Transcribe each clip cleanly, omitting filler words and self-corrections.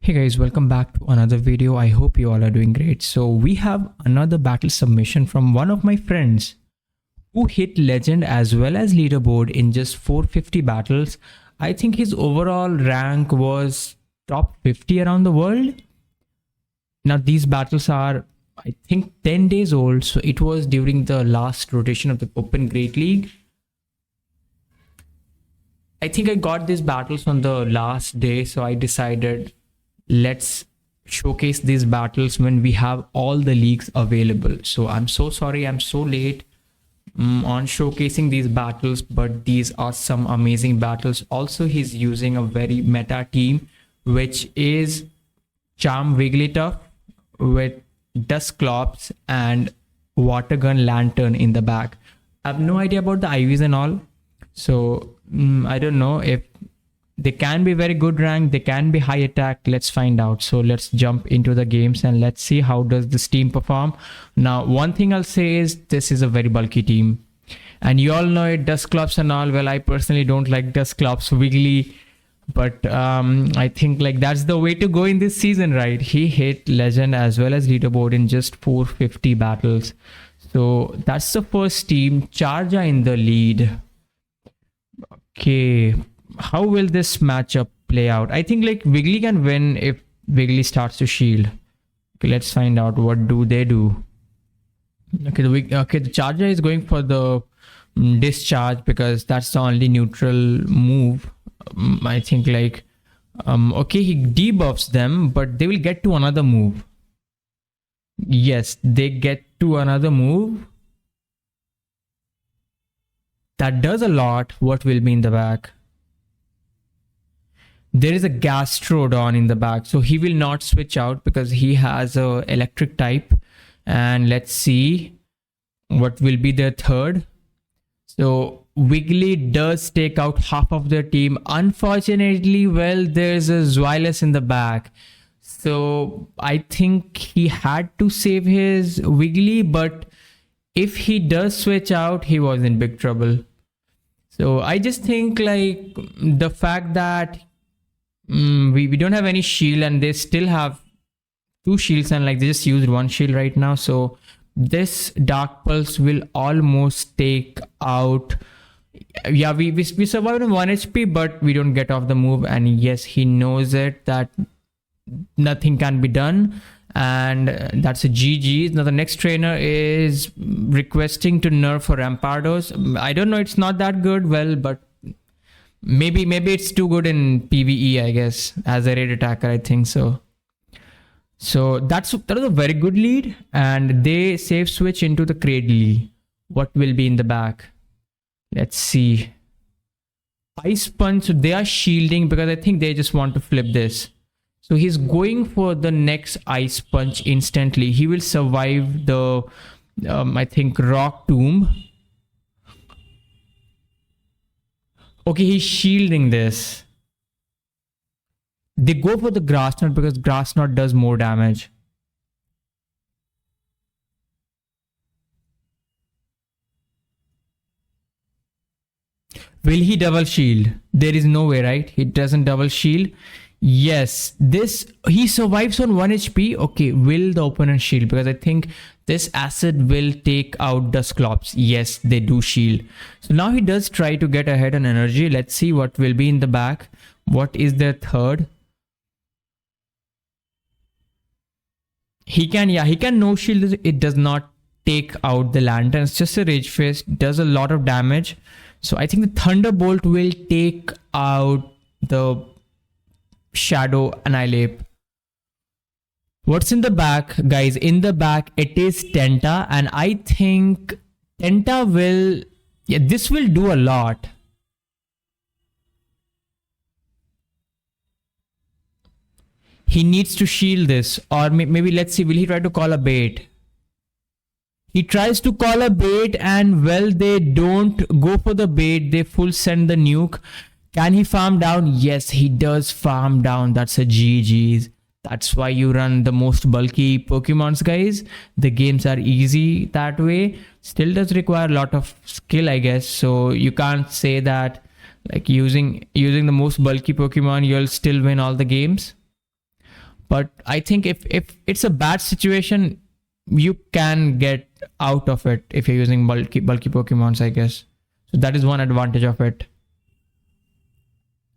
Hey guys, welcome back to another video. I hope you all are doing great. So we have another battle submission from one of my friends who hit legend as well as leaderboard in just 450 battles. I think his overall rank was top 50 around the world. Now these battles are, I think, 10 days old. So it was during the last rotation of the Open Great League. I think I got these battles on the last day, so I decided let's showcase these battles when we have all the leagues available. So I'm so sorry I'm so late on showcasing these battles, but these are some amazing battles. Also, he's using a very meta team, which is Charm Wigglytuff with Dusclops and Water Gun Lanturn in the back. I have no idea about the IVs and all, so I don't know if they can be very good rank, they can be high attack. Let's find out. So let's jump into the games and let's see how does this team perform. Now, one thing I'll say is this is a very bulky team. And you all know it, Dusclops and all. Well, I personally don't like Dusclops, Wiggly. But I think like that's the way to go in this season, right? He hit legend as well as leaderboard in just 450 battles. So that's the first team. Charger in the lead. Okay. How will this matchup play out? I think like Wiggly can win if Wiggly starts to shield. Okay, let's find out what do they do. Okay, the Charger is going for the discharge because that's the only neutral move. I think like okay, he debuffs them, but they will get to another move. Yes, they get to another move. That does a lot. What will be in the back? There is a Gastrodon in the back, so he will not switch out because he has a electric type. And let's see what will be their third. So Wiggly does take out half of their team. Unfortunately, well, there's a Zweilous in the back. So I think he had to save his Wiggly, but if he does switch out, he was in big trouble. So I just think like the fact that we don't have any shield and they still have two shields and like they just used one shield right now. So this Dark Pulse will almost take out. Yeah, we survived on 1 HP, but we don't get off the move. And yes, he knows it that nothing can be done. And that's a GG. Now the next trainer is requesting to nerf for Rampardos. I don't know, it's not that good. Well, but maybe it's too good in PvE, I guess, as a raid attacker. I think so. So that was a very good lead, and they save switch into the Cradle. What will be in the back? Let's see. Ice Punch. So they are shielding because I think they just want to flip this. So he's going for the next Ice Punch instantly. He will survive the I think Rock Tomb. Okay, he's shielding this. They go for the Grass Knot because Grass Knot does more damage. Will he double shield? There is no way, right? He doesn't double shield. Yes, he survives on 1 HP. Okay, will the opponent shield? Because I think this acid will take out Dusclops. Yes, they do shield. So now he does try to get ahead on energy. Let's see what will be in the back. What is their third? He can no shield. It does not take out the Lantern. It's just a Rage Fist. Does a lot of damage. So I think the Thunderbolt will take out the Shadow Annihilate. What's in the back, guys? In the back, it is Tenta, and I think Tenta will, yeah, this will do a lot. He needs to shield this, or maybe let's see, will he try to call a bait? He tries to call a bait, and well, they don't go for the bait, they full send the nuke. Can he farm down? Yes, he does farm down. That's a GG's. That's why you run the most bulky Pokemons, guys. The games are easy that way. Still does require a lot of skill, I guess. So you can't say that like using the most bulky Pokemon, you'll still win all the games. But I think if it's a bad situation, you can get out of it if you're using bulky Pokemons, I guess. So that is one advantage of it.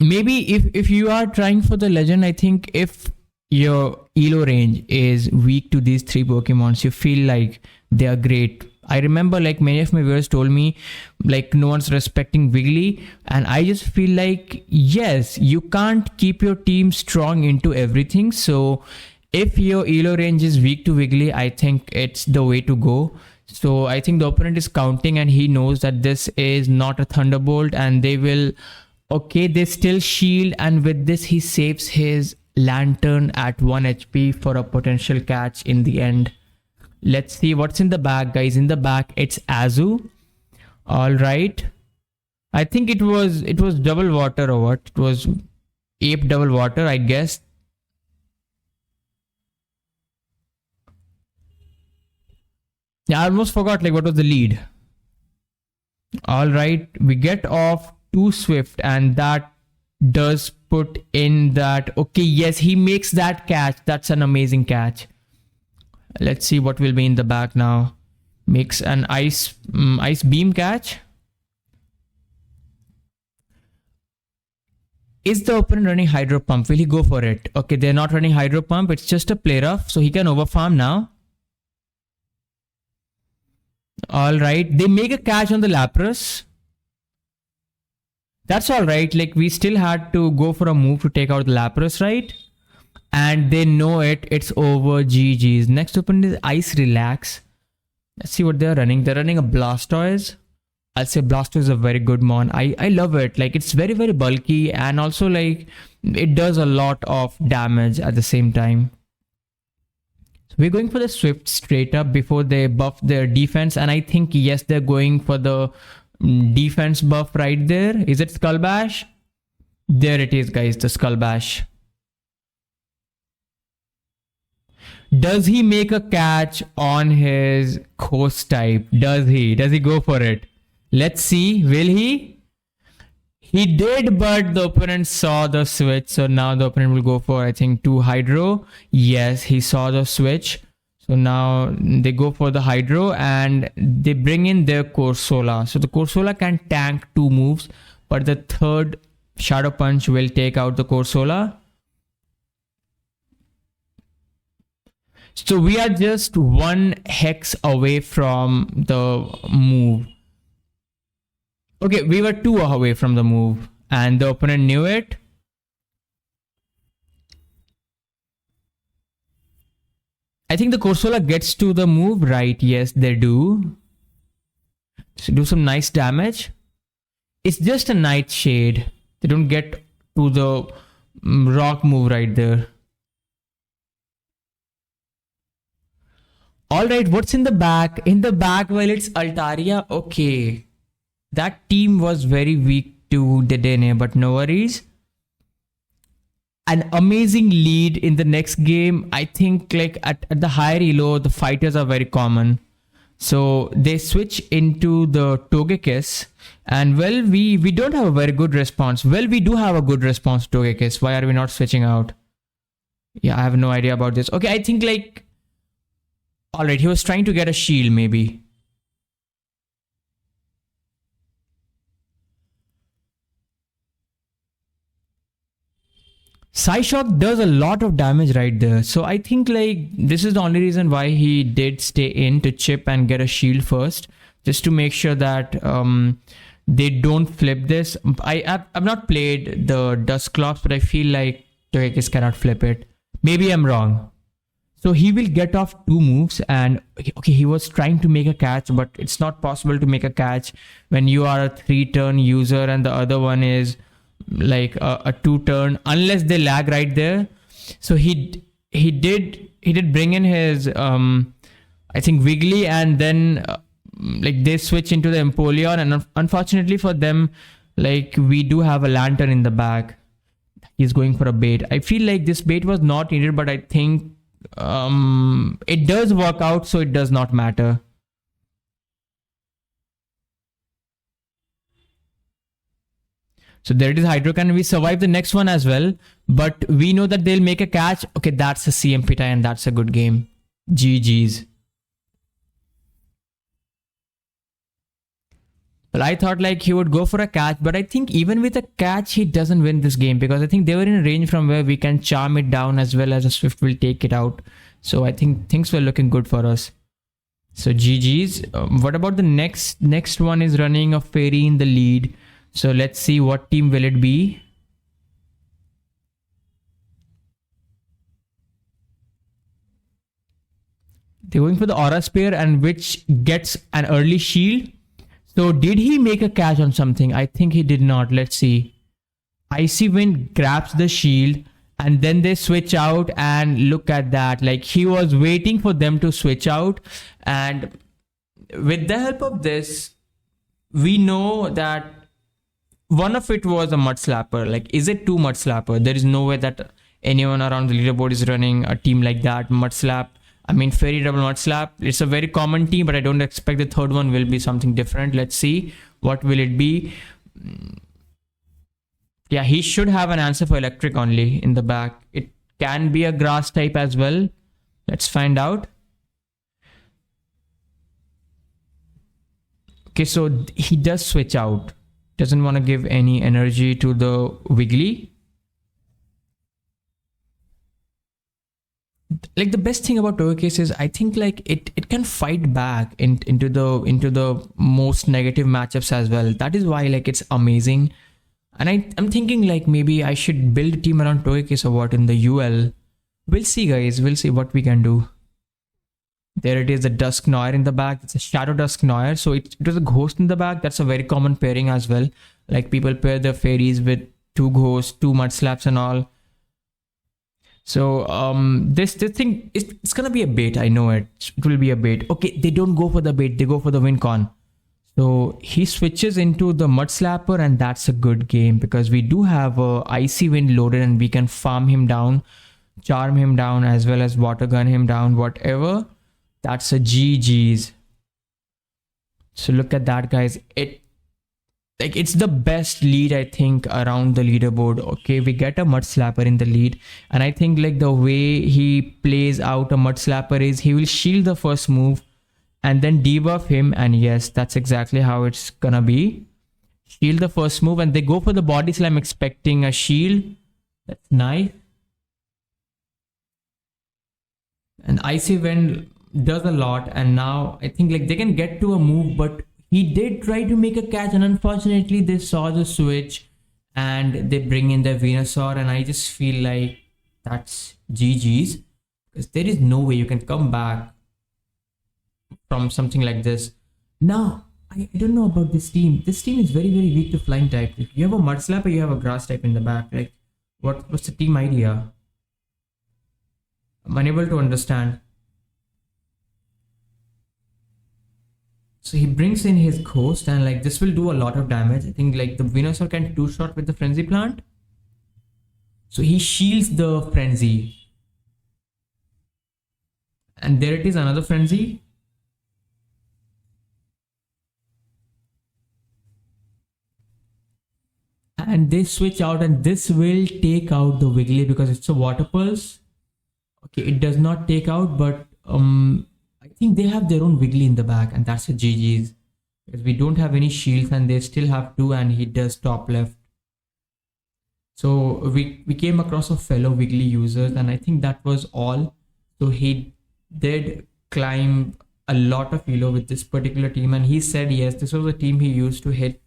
Maybe if you are trying for the legend, I think if your elo range is weak to these 3 Pokemons, you feel like they are great. I remember like many of my viewers told me like no one's respecting Wiggly, and I just feel like yes, you can't keep your team strong into everything. So if your elo range is weak to Wiggly, I think it's the way to go. So I think the opponent is counting and he knows that this is not a Thunderbolt, and they will, okay, they still shield, and with this he saves his Lanturn at 1 HP for a potential catch in the end. Let's see what's in the bag, guys. In the back, it's Azu. All right. I think it was double water or what? It was ape double water, I guess. Yeah, I almost forgot like what was the lead. All right, we get off too swift, and that does put in that. Okay, yes, he makes that catch. That's an amazing catch. Let's see what will be in the back now. Makes an ice beam catch. Is the opponent running Hydro Pump? Will he go for it? Okay, they're not running Hydro Pump. It's just a play rough, so he can overfarm now. All right, they make a catch on the Lapras. That's all right. Like we still had to go for a move to take out the Lapras, right? And they know it. It's over. GG's. Next opponent is Ice Relax. Let's see what they're running. They're running a Blastoise. I'll say Blastoise is a very good mon. I love it. Like it's very, very bulky, and also like it does a lot of damage at the same time. So we're going for the Swift straight up before they buff their defense, and I think yes, they're going for the defense buff right there. Is it Skull Bash? There it is, guys, the Skull Bash. Does he make a catch on his Ghost type? Does he go for it? Let's see. Will he? He did, but the opponent saw the switch. So now the opponent will go for, I think, 2 Hydro. Yes, he saw the switch. So now they go for the Hydro and they bring in their Corsola. So the Corsola can tank 2 moves, but the third Shadow Punch will take out the Corsola. So we are just 1 hex away from the move. Okay, we were 2 away from the move and the opponent knew it. I think the Corsola gets to the move, right? Yes, they do. So do some nice damage. It's just a Nightshade. They don't get to the rock move right there. Alright, what's in the back? In the back, well, it's Altaria. Okay. That team was very weak to Dedenne, but no worries. An amazing lead in the next game. I think like at the higher elo, the fighters are very common. So they switch into the Togekiss. And well, we don't have a very good response. Well, we do have a good response to Togekiss. Why are we not switching out? Yeah, I have no idea about this. Okay, I think like... Alright, he was trying to get a shield maybe. Psyshock does a lot of damage right there. So I think like this is the only reason why he did stay in to chip and get a shield first. Just to make sure that they don't flip this. I've not played the Dusclops, but I feel like Togekiss cannot flip it. Maybe I'm wrong. So he will get off 2 moves and okay, he was trying to make a catch, but it's not possible to make a catch when you are a 3-turn user and the other one is like a 2-turn unless they lag right there. So he did bring in his I think Wiggly, and then like they switch into the Empoleon, and unfortunately for them, like we do have a Lanturn in the back. He's going for a bait. I feel like this bait was not needed, but I think it does work out, so it does not matter. So there it is, Hydro Cannon. We survived the next one as well, but we know that they'll make a catch. Okay, that's a CMP tie and that's a good game. GG's. Well, I thought like he would go for a catch, but I think even with a catch, he doesn't win this game because I think they were in a range from where we can charm it down as well as a Swift will take it out. So I think things were looking good for us. So GG's. What about the next one is running a Fairy in the lead. So let's see what team will it be. They're going for the Aura Spear and which gets an early shield. So did he make a catch on something? I think he did not. Let's see. Icy Wind grabs the shield and then they switch out and look at that. Like he was waiting for them to switch out, and with the help of this, we know that one of it was a Mud Slapper. Like, is it two Mud Slapper? There is no way that anyone around the leaderboard is running a team like that. Mud Slap. I mean, Fairy double Mud Slap. It's a very common team, but I don't expect the third one will be something different. Let's see. What will it be? Yeah, he should have an answer for electric only in the back. It can be a grass type as well. Let's find out. Okay, so he does switch out. Doesn't want to give any energy to the Wiggly. Like the best thing about Togekiss is I think like it can fight back into the most negative matchups as well. That is why like it's amazing. And I'm thinking like maybe I should build a team around Togekiss or what in the UL. We'll see, guys. We'll see what we can do. There it is, the Dusknoir in the back. It's a Shadow Dusknoir. So it was a Ghost in the back. That's a very common pairing as well. Like people pair their fairies with two Ghosts, two Mud Slaps and all. So this thing it's gonna be a bait. I know it will be a bait. Okay, they don't go for the bait, they go for the win con. So he switches into the Mud Slapper and that's a good game because we do have a Icy Wind loaded and we can farm him down, charm him down as well as water gun him down, whatever. That's a GG's. So look at that, guys. It's the best lead I think around the leaderboard. Okay, we get a Mud Slapper in the lead, and I think like the way he plays out a Mud Slapper is he will shield the first move and then debuff him, and yes, that's exactly how it's gonna be. Shield the first move and they go for the Body Slam expecting a shield. That's nice. And Icy Wind does a lot, and now I think like they can get to a move, but he did try to make a catch and unfortunately they saw the switch and they bring in the Venusaur, and I just feel like that's GG's because there is no way you can come back from something like this. Now, I don't know about this team. This team is very, very weak to flying type. If you have a Mud Slapper, you have a grass type in the back. Like, what's the team idea? I'm unable to understand. So he brings in his Ghost and like this will do a lot of damage. I think like the Venusaur can two-shot with the Frenzy Plant. So he shields the Frenzy. And there it is, another Frenzy. And they switch out and this will take out the Wiggly because it's a Water Pulse. Okay, it does not take out, but I think they have their own Wiggly in the back and that's a GG's. Because we don't have any shields and they still have two and he does top left. So we came across a fellow Wiggly users and I think that was all. So he did climb a lot of elo with this particular team and he said yes, this was a team he used to hit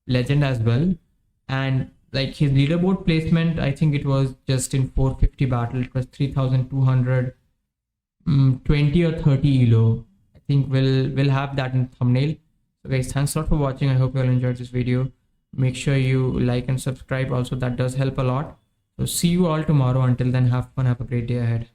Legend as well. And like his leaderboard placement, I think it was just in 450 battle, it was 3200, 20 or 30 elo. I think we'll have that in thumbnail. So guys, thanks a lot for watching. I hope you all enjoyed this video. Make sure you like and subscribe also, that does help a lot. So see you all tomorrow. Until then, have fun, have a great day ahead.